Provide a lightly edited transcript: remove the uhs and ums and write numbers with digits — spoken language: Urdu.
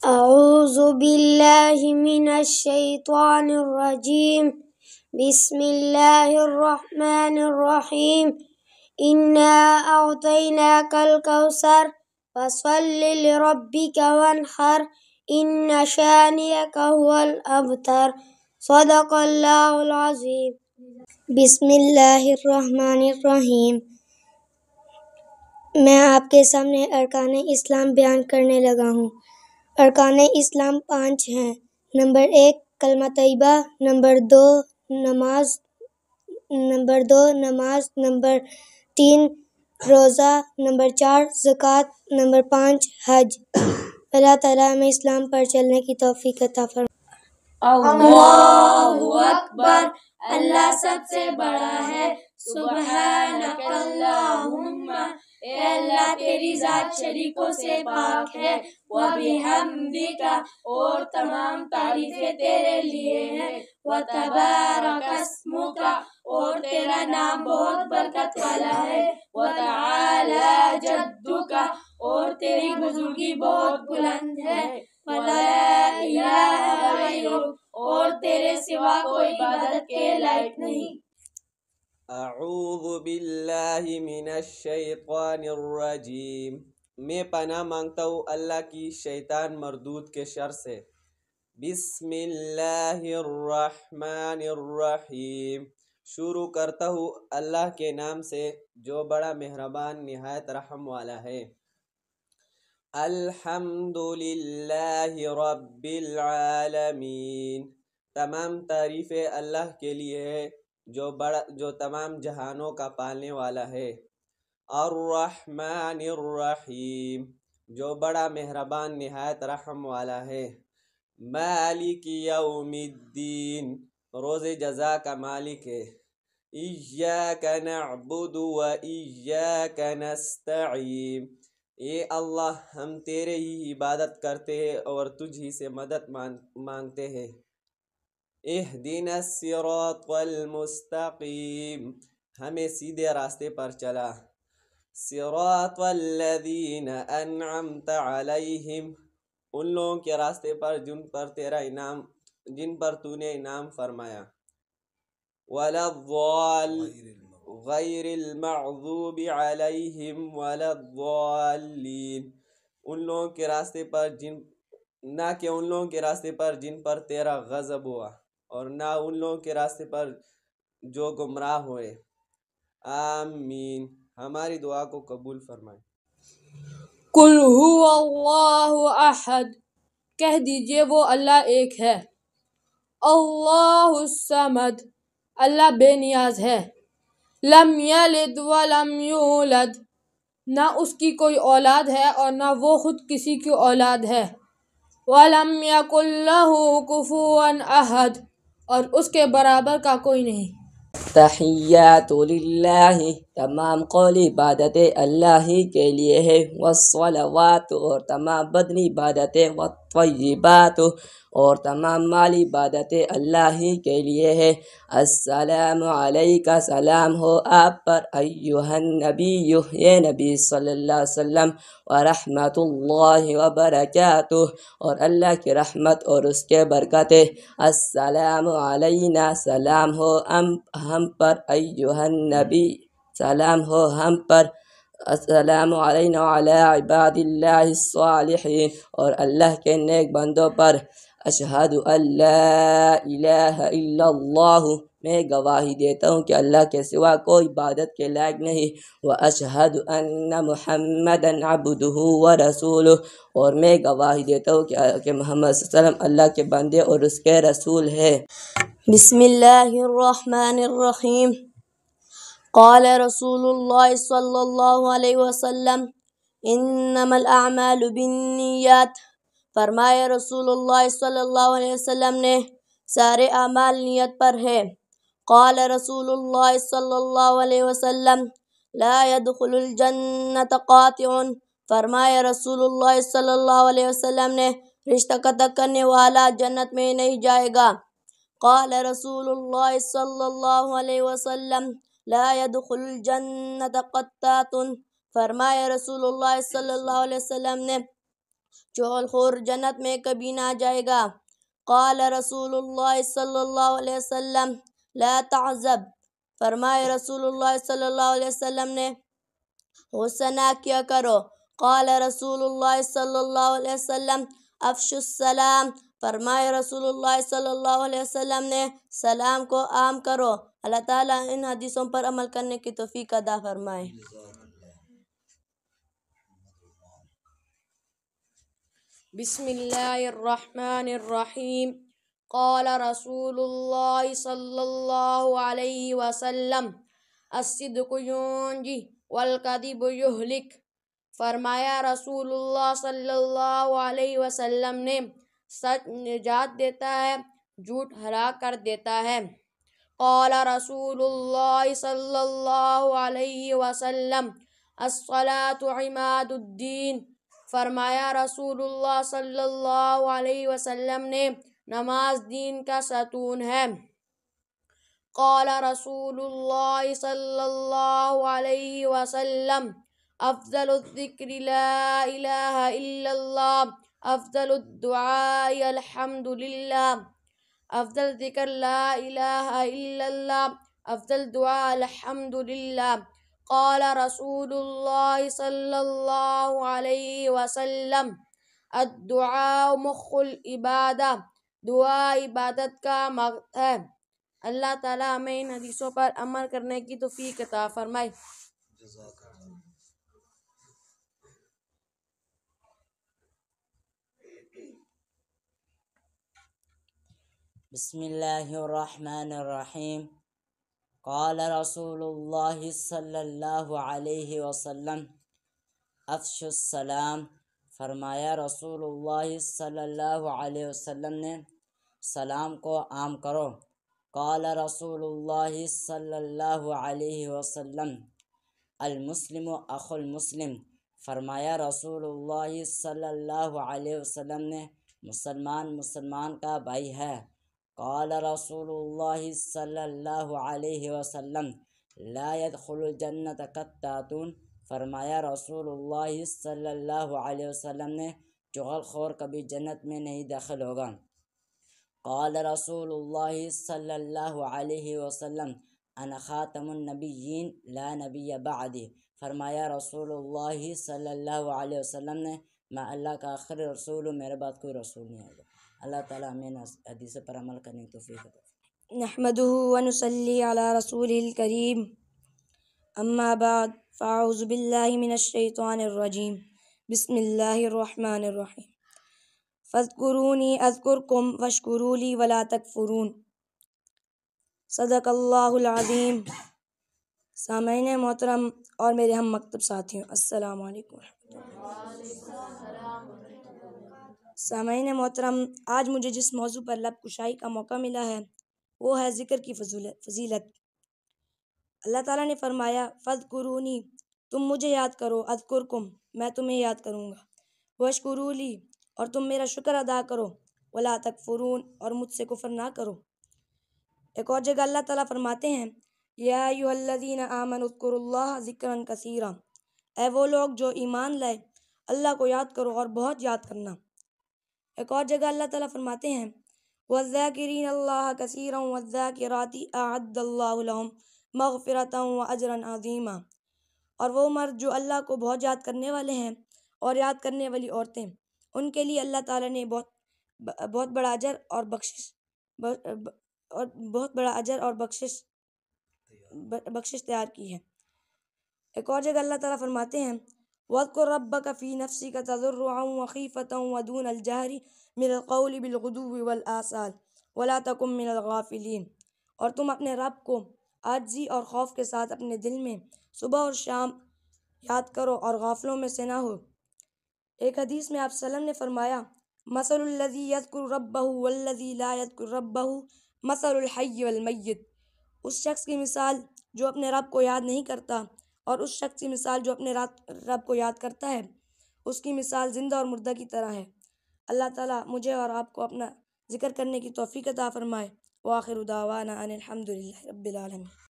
أعوذ بالله من الشيطان الرجيم. بسم الله الرحمن الرحيم. إنا أعطيناك الكوثر فصل لربك وانحر إن شانئك هو الأبتر. صدق الله العظيم. بسم اللہ الرحمن الرحیم. میں آپ کے سامنے ارکان اسلام بیان کرنے لگا ہوں. ارکان اسلام 5 ہیں. نمبر 1 کلمہ طیبہ، نمبر 2 نماز، نمبر 3 روزہ، نمبر 4 زکوٰۃ، نمبر 5 حج. اللہ تعالیٰ ہمیں اسلام پر چلنے کی توفیق عطا فرمائے. اللہ اکبر، اللہ سب سے بڑا ہے. سبحانک اللہم، اے اللہ تیری ذات شریکوں سے پاک ہے. وبحمدک، اور تمام تعریفیں تیرے لیے ہیں. وتبارک اسمک، اور تیرا نام بہت برکت والا ہے. وتعالی جدک، اور تیری بزرگی بہت بلند ہے. ولا الہ غیرک، اور تیرے سوا کوئی عبادت کے لائق نہیں. اعوذ باللہ من الشیطان الرجیم. میں پناہ مانگتا ہوں اللہ کی شیطان مردود کے شر سے. بسم اللہ الرحمن الرحیم. شروع کرتا ہوں اللہ کے نام سے جو بڑا مہربان نہایت رحم والا ہے. الحمد للہ رب العالمین. تمام تعریفیں اللہ کے لیے ہے جو تمام جہانوں کا پالنے والا ہے. الرحمن الرحیم، جو بڑا مہربان نہایت رحم والا ہے. مالک یوم الدین، روز جزا کا مالک ہے. ایاک نعبد و ایاک نستعین، اے اللہ ہم تیرے ہی عبادت کرتے ہیں اور تجھ ہی سے مدد مانگتے ہیں. اہدنا الصراط المستقیم، ہمیں سیدھے راستے پر چلا. صراط الذین انعمت علیہم، ان لوگوں کے راستے پر جن پر تو نے انعام فرمایا. ولا غیر المغضوب علیہم ولا الضالین، ان لوگوں کے راستے پر جن پر تیرا غضب ہوا، اور نہ ان لوگوں کے راستے پر جو گمراہ ہوئے. آمین. ہماری دعا کو قبول فرمائے. قل هو اللہ احد، کہہ دیجئے وہ اللہ ایک ہے. اللہ الصمد، اللہ بے نیاز ہے. لم یلد ولم یولد، نہ اس کی کوئی اولاد ہے اور نہ وہ خود کسی کی اولاد ہے. ولم یکن لہ کفوا احد، اور اس کے برابر کا کوئی نہیں. تحیات للہ، تمام قولی عبادتیں اللہ ہی کے لیے ہے. والصلوات، اور تمام بدنی عبادتیں. والطیبات، اور تمام مالی عبادتیں اللہ ہی کے لیے ہے. السلام علیک، سلام ہو آپ پر. ایہا النبی، یہ نبی صلی اللہ علیہ وسلم. ورحمۃ اللہ وبرکاتہ، اور اللہ کی رحمت اور اس کے برکتیں. السلام علینا، سلام ہو ہم پر. ایہا النبی، سلام ہو ہم پر. السلام علینا وعلی عباد اللہ الصالحین، اور اللہ کے نیک بندوں پر. اشہد ان لا الہ الا اللہ، میں گواہی دیتا ہوں کہ اللہ کے سوا کوئی عبادت کے لائق نہیں. واشہد ان محمدا عبدہ ورسولہ، اور میں گواہی دیتا ہوں کہ محمد صلی اللہ علیہ وسلم اللہ کے بندے اور اس کے رسول ہے. بسم اللہ الرحمن الرحیم. قال رسول اللہ صلی اللہ علیہ وسلم انما الاعمال بالنیات، فرمایا رسول اللہ صلی اللہ علیہ وسلم نے سارے اعمال نیت پر ہے. قال رسول اللہ صلی اللہ علیہ وسلم لا يدخل الجنة قاطع، فرمایا رسول اللہ صلی اللہ علیہ وسلم نے رشتہ قطع کرنے والا جنت میں نہیں جائے گا. قال رسول اللہ صلی اللہ علیہ وسلم لا يدخل الجنة قطات، فرمایا رسول اللہ صلی اللہ علیہ وسلم نے چغل خور جنت میں کبھی نہ جائے گا۔ قال رسول اللہ صلی اللہ علیہ وسلم لا تعذب، فرمائے رسول اللہ صلی اللہ علیہ وسلم نے غصہ نہ کیا کرو۔ قال رسول اللہ صلی اللہ علیہ وسلم افشوا السلام، فرمائے رسول اللہ صلی اللہ علیہ وسلم نے سلام کو عام کرو۔ اللہ تعالیٰ ان حدیثوں پر عمل کرنے کی توفیق عطا فرمائے۔ بسم اللہ الرحمن الرحیم۔ قال رسول اللہ صلی اللہ علیہ وسلم الصدق ينجي والكذب يهلك، فرمایا رسول اللہ صلی اللہ علیہ وسلم نے سچ نجات دیتا ہے، جھوٹ ہلاک کر دیتا ہے۔ قال رسول اللہ صلی اللہ علیہ وسلم الصلاة عماد الدین، فرمایا رسول اللہ صلی اللہ علیہ وسلم نے نماز دین کا ستون ہے۔ قال رسول اللہ صلی اللہ علیہ وسلم افضل الذکر لا الہ الا اللہ، افضل الدعاء الحمد للہ، افضل ذکر لا الہ الا اللہ، افضل دعاء الحمد للہ۔ قال رسول اللہ صلی اللہ علیہ وسلم الدعاء مخ العبادہ، دعا عبادت کا مغز ہے۔ اللہ تعالیٰ ہمیں ان حدیثوں پر عمل کرنے کی توفیق عطا فرمائے۔ بسم اللہ الرحمن الرحیم۔ قال رسول اللہ صلی اللہ علیہ وسلم افشوا السلام، فرمایا رسول اللہ صلی اللہ علیہ وسلم نے سلام کو عام کرو۔ قال رسول اللہ صلی اللہ علیہ وسلم المسلم اخو المسلم، فرمایا رسول اللہ صلی اللہ علیہ وسلم نے مسلمان مسلمان کا بھائی ہے۔ قال رسول اللہ صلی اللہ علیہ وسلم لا يدخل الجنت قطاتون، فرمایا رسول اللہ صلی اللہ علیہ وسلم نے چغل خور کبھی جنت میں نہیں داخل ہوگا۔ قال رسول اللہ صلی اللہ علیہ وسلم انا خاتم النبیین لا نبی بعدی، فرمایا رسول اللہ صلی اللہ علیہ وسلم نے میں اللہ کا آخری رسول ہوں، میرے بعد کوئی رسول نہیں آئے گا۔ اللہ تعالیٰ ہمیں حدیث پر عمل کرنے کی توفیق دے۔ نحمدہ ونصلی علی رسولہ الکریم، اما بعد فاعوذ باللہ من الشیطان الرجیم، بسم اللہ الرحمن الرحیم۔ فاذکرونی اذکرکم واشکروا لی ولا تکفرون، صدق اللہ العظیم۔ سامعین محترم اور میرے ہم مکتب ساتھیوں، السلام علیکم۔ سامعین محترم، آج مجھے جس موضوع پر لب کشائی کا موقع ملا ہے وہ ہے ذکر کی فضیلت۔ اللہ تعالیٰ نے فرمایا فاذکرونی، تم مجھے یاد کرو، اذکرکم، میں تمہیں یاد کروں گا، واشکروا لی، اور تم میرا شکر ادا کرو، ولا تکفرون، اور مجھ سے کفر نہ کرو۔ ایک اور جگہ اللہ تعالیٰ فرماتے ہیں یا ایھا الذین آمنوا اذکروا اللہ ذکرا کثیرا، اے وہ لوگ جو ایمان لائے اللہ کو یاد کرو اور بہت یاد کرنا۔ ایک اور جگہ اللہ تعالیٰ فرماتے ہیں والذاکرین اللہ کثیرا والذاکرات اعد اللہ لہم مغفرۃ واجرا عظیما، اور وہ مرد جو اللہ کو بہت یاد کرنے والے ہیں اور یاد کرنے والی عورتیں، ان کے لیے اللہ تعالیٰ نے بہت بڑا اجر اور بخشش تیار کی ہے۔ ایک اور جگہ اللہ تعالیٰ فرماتے ہیں وَاذْكُر رَبَّكَ فِي نَفْسِكَ تَضَرُّعًا وَخِيفَةً وَدُونَ الْجَهْرِ مِنَ الْقَوْلِ بِالْغُدُوِّ وَالْآصَالِ وَلَا تَكُن مِّنَ الْغَافِلِينَ، اور تم اپنے رب کو عاجزی اور خوف کے ساتھ اپنے دل میں صبح اور شام یاد کرو اور غافلوں میں سے نہ ہو۔ ایک حدیث میں آپ صلی اللہ علیہ وسلم نے فرمایا مثل الذی یذکر ربہ والذی لا یذکر ربہ مثل الحی والمیت، اس شخص کی مثال جو اپنے رب کو یاد نہیں کرتا اور اس شخص کی مثال جو اپنے رب کو یاد کرتا ہے، اس کی مثال زندہ اور مردہ کی طرح ہے۔ اللہ تعالیٰ مجھے اور آپ کو اپنا ذکر کرنے کی توفیق عطا فرمائے۔ وآخر دعوانا ان الحمد للہ رب العالمین۔